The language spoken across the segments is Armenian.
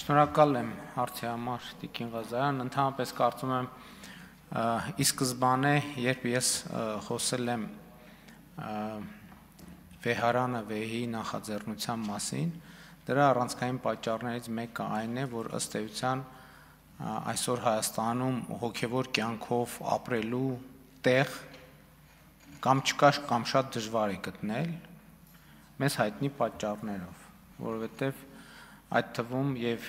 Շնորհակալ եմ հարցի համար Տիկին Ղազարյան, ընդհանրապես կարծում եմ ի սկզբանե, երբ ես խոսել եմ վեհարանը վեհի նախաձեռնության մասին, դրա առանցքային պատճառներից մեկը այն է, որ ըստ էության այսօր Հայաստանում հոգևոր կյանքով ապրելու տեղ կամ չկա կամ շատ դժվար է գտնել մեզ հայտնի պատճառներով, որովհետև այդ թվում եւ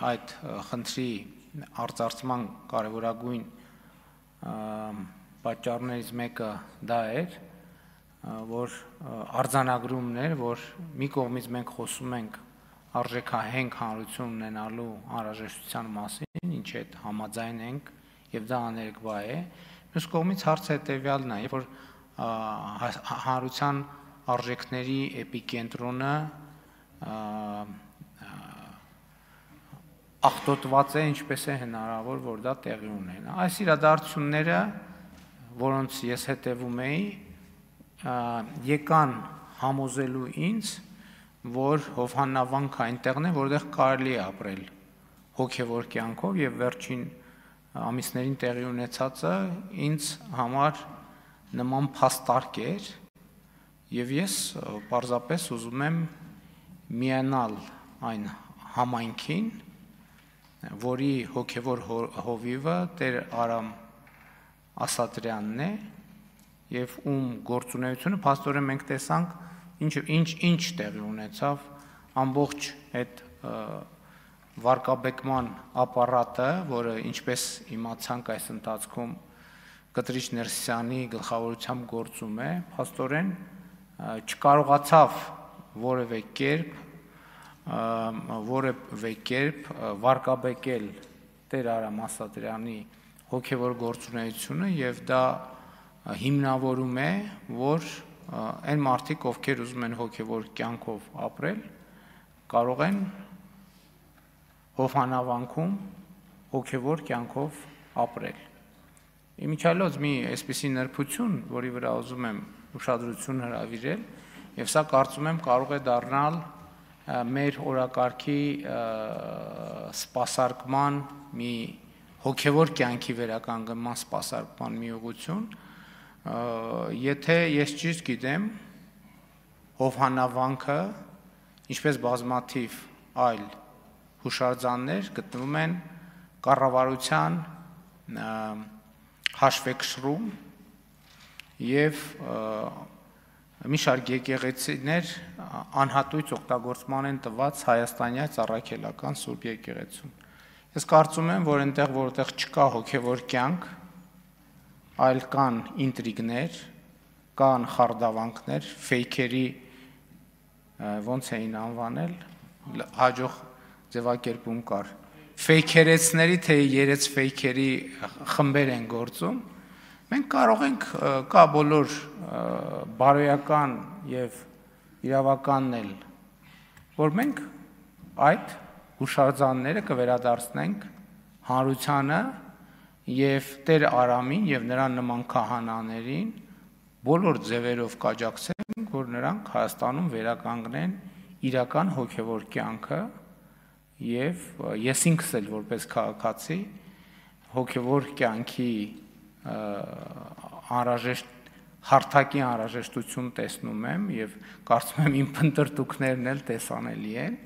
այդ խնդրի արծարծման կարևորագույն պատճառներից մեկը դա էր, որ արձանագրումներ, որ մի կողմից մենք խոսում ենք արժեքահենք հանրություն ունենալու անհրաժեշտության մասին, ինչի հետ համաձայն ենք եւ դա աներկբա է, մյուս կողմից հարցը հետեւյալն է, երբ որ հանրության արժեքների էպիկենտրոնը աղտոտված է, ինչպես է հնարավոր, որ դա տեղի ունենա։ Այս իրադարձությունները, որոնց ես հետևում էի, եկան համոզելու ինձ, որ Հովհաննավանքը այնտեղն է, որտեղ կարելի է ապրել հոգևոր կյանքով եւ վերջին ամիսներին տեղի ունեցածը ինձ համար նման փաստարկ էր եւ ես պարզապես ուզում եմ միանալ այն համայնքին, որի հոգևոր հովիվը Տեր Արամ Ասատրյանն է եւ ում գործունեությունը փաստորեն մենք տեսանք ինչ տեղի ունեցավ ամբողջ այդ վարկաբեկման ապարատը, որը ինչպես իմացանք այս ընթացքում Կտրիչ Ներսիսյանի գլխավորությամբ գործում է, փաստորեն չկարողացավ որևէ կերպ վարկաբեկել Տեր Արամ Ասատրյանի հոգևոր գործունեությունը եւ դա հիմնավորում է, որ այն մարդիկ, ովքեր ուզում են հոգևոր կյանքով ապրել, կարող են Հովհաննավանքում հոգևոր կյանքով ապրել։ Իմիջիալոց մի այսպիսի նրբություն, որի վրա ուզում եմ ուշադրություն հրավիրել, եւ սա կարծում եմ կարող է դառնալ մեր օրակարգի սպասարկման մի հոգևոր կյանքի վերականգնման սպասարկման մի ուղղություն, եթե ես ճիշտ գիտեմ, Հովհաննավանքը, ինչպես բազմաթիվ այլ հուշարձաններ գտնվում են կառավարության հաշվեկշռում եւ մի շարք եկեղեցիներ անհատույց օգտագործման են տված հայաստանյա ծառայքելական Սուրբ եկեղեցուն։ Ես կարծում եմ, որ այնտեղ, որտեղ չկա հոգևոր կյանք, այլ կան ինտրիգներ, կան խարդավանքներ, ֆեյքերի ոնց էին անվանել, հաջող ձևակերպում կար։ Ֆեյքերեցների թե երեց ֆեյքերի խմբեր են գործում։ Մենք կարող ենք կա բոլոր բարոյական եւ իրավականն էլ, որ մենք այդ հուշարձանները կվերադարձնենք հանրությանը եւ Տեր Արամին եւ նրան նման քահանաներին բոլոր ձևերով կաջակցենք, որ նրանք Հայաստանում վերականգնեն իրական հոգևոր կյանքը եւ ես ինքս էլ որպես քաղաքացի հոգևոր կյանքի անհրաժեշտ հարթակի անհրաժեշտություն տեսնում եմ եւ կարծում եմ իմ փնտրտուքներն էլ տեսանելի են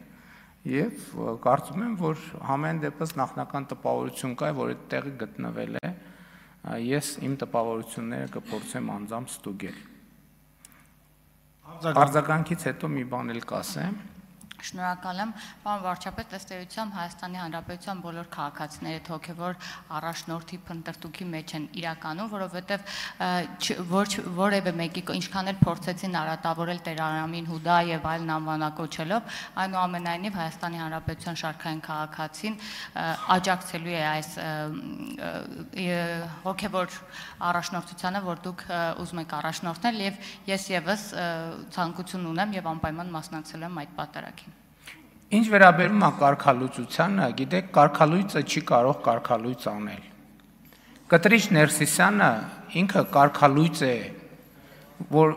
եւ կարծում եմ, որ համեն դեպս նախնական տպավորություն կա, որ այդ տեղը գտնվել է, ես իմ տպավորությունները կփորձեմ անձամբ ստուգել։ Արձագանքից հետո մի բան էլ կասեմ։ Շնորհակալ եմ, պարոն վարչապետ, ըստ էության Հայաստանի Հանրապետության բոլոր քաղաքացիները հոգևոր առաջնորդի փնտրտուքի մեջ են իրականում, որովհետև որևէ մեկի ինչքան էլ փորձեցին արատավորել Տեր Արամին Հուդա եւ այլն անվանակոչելով, այնուամենայնիվ Հայաստանի Հանրապետության շարքային քաղաքացին աջակցելու է այս հոգևոր առաջնորդությանը, որ դուք ուզում եք առաջնորդնել եւ ես եւս ցանկություն ունեմ եւ անպայման մասնակցել եմ այդ պատարագին։ Ինչ վերաբերում է կարգալուծությանը, գիտեք, կարգալույծը չի կարող կարգալույծ անել։ Կտրիչ Ներսիսյանը ինքը կարգալույծ է, որ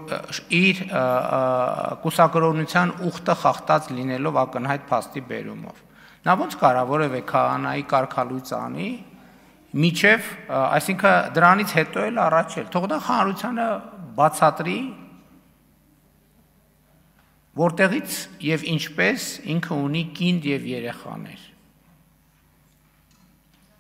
իր կուսակրոնության ուխտը խախտած լինելով ակնհայտ փաստի բերումով։ Նա ոնց կարա որևէ քահանայի կարգալույծ անի, միջև, այսինքն դրանից հետո էլ առաջ էլ, թող դա հանրությանը բացատրի, որտեղից եւ ինչպես ինքը ունի կին եւ երեխաներ։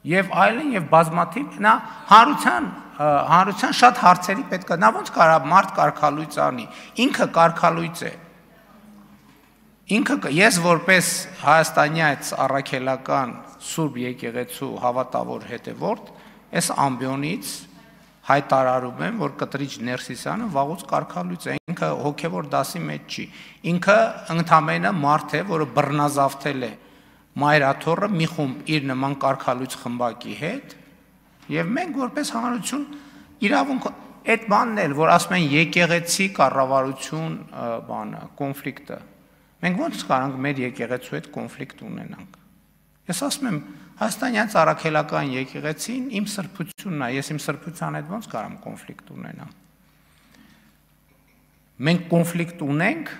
Եվ այլն եւ բազմաթիվ նա հանրության շատ հարցերի պետք է, նա ոնց կարա մարդ կարգալույծ անի, ինքը կարգալույծ է։ Ինքը ես որպես հայաստանյաց առաքելական Սուրբ եկեղեցու հավատավոր հետևորդ, այս ամբիոնից հայտարարում եմ, որ Կտրիչ Ներսիսյանը վաղուց կարգալույծ է, ինքը հոգևոր դասի մեջ չի, ինքը ընդամենը մարդ է, որը բռնազավթել է մայրաթոռը մի խումբ իր նման կարգալույծ խմբակի հետ, եւ մենք որպես հանրություն իրավունք այդ բանն էլ, որ ասում են եկեղեցի կառավարություն բանը, կոնֆլիկտը, մենք ոնց կարանք մեր եկեղեցու հետ կոնֆլիկտ ունենանք։ Ես ասում եմ, հայաստանյան առաքելական եկեղեցին իմ սրբությունն է, ես իմ սրբության հետ ոնց կարամ կոնֆլիկտ ունենամ։ Մենք կոնֆլիկտ ունենք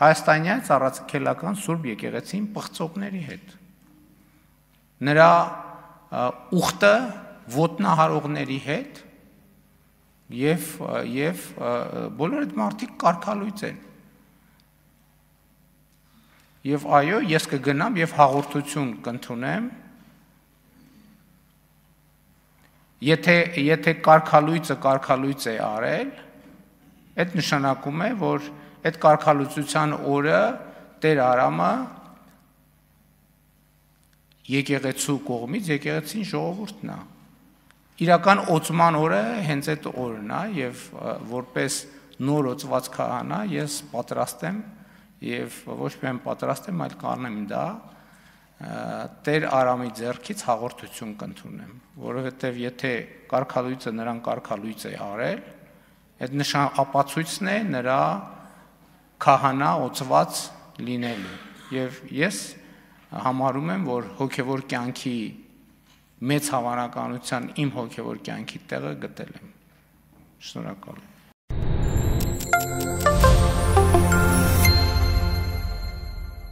հայաստանյան առաքելական Սուրբ եկեղեցին պղծողների հետ։ Նրա ուխտը ոտնահարողների հետ եւ բոլոր այդ մարդիկ կարգալույծ են։ Եվ այո, ես կգնամ եւ հաղորդություն կընդունեմ, եթե կարգալույծը է արել, այդ նշանակում է, որ այդ կարգալույծության օրը Տեր Արամը եկեղեցու կողմից եկեղեցին ժողովուրդն է։ Իրական օծման օրը հենց այդ օրն է եւ որպես նոր օծված քահանա ես պատրաստ եմ եւ ոչ միայն պատրաստ եմ, այլ կանեմ դա Տեր Արամի ձեռքից հաղորդություն կընդունեմ, որովհետեւ եթե կարգալույծը նրան կարգալույծ է արել, այդ նշան ապացույցն է նրա քահանա օծված լինելու եւ ես համարում եմ, որ հոգեվոր կյանքի մեծ հավանականության իմ հոգեվոր կյանքի տեղը գտել եմ։ Շնորհակալ եմ։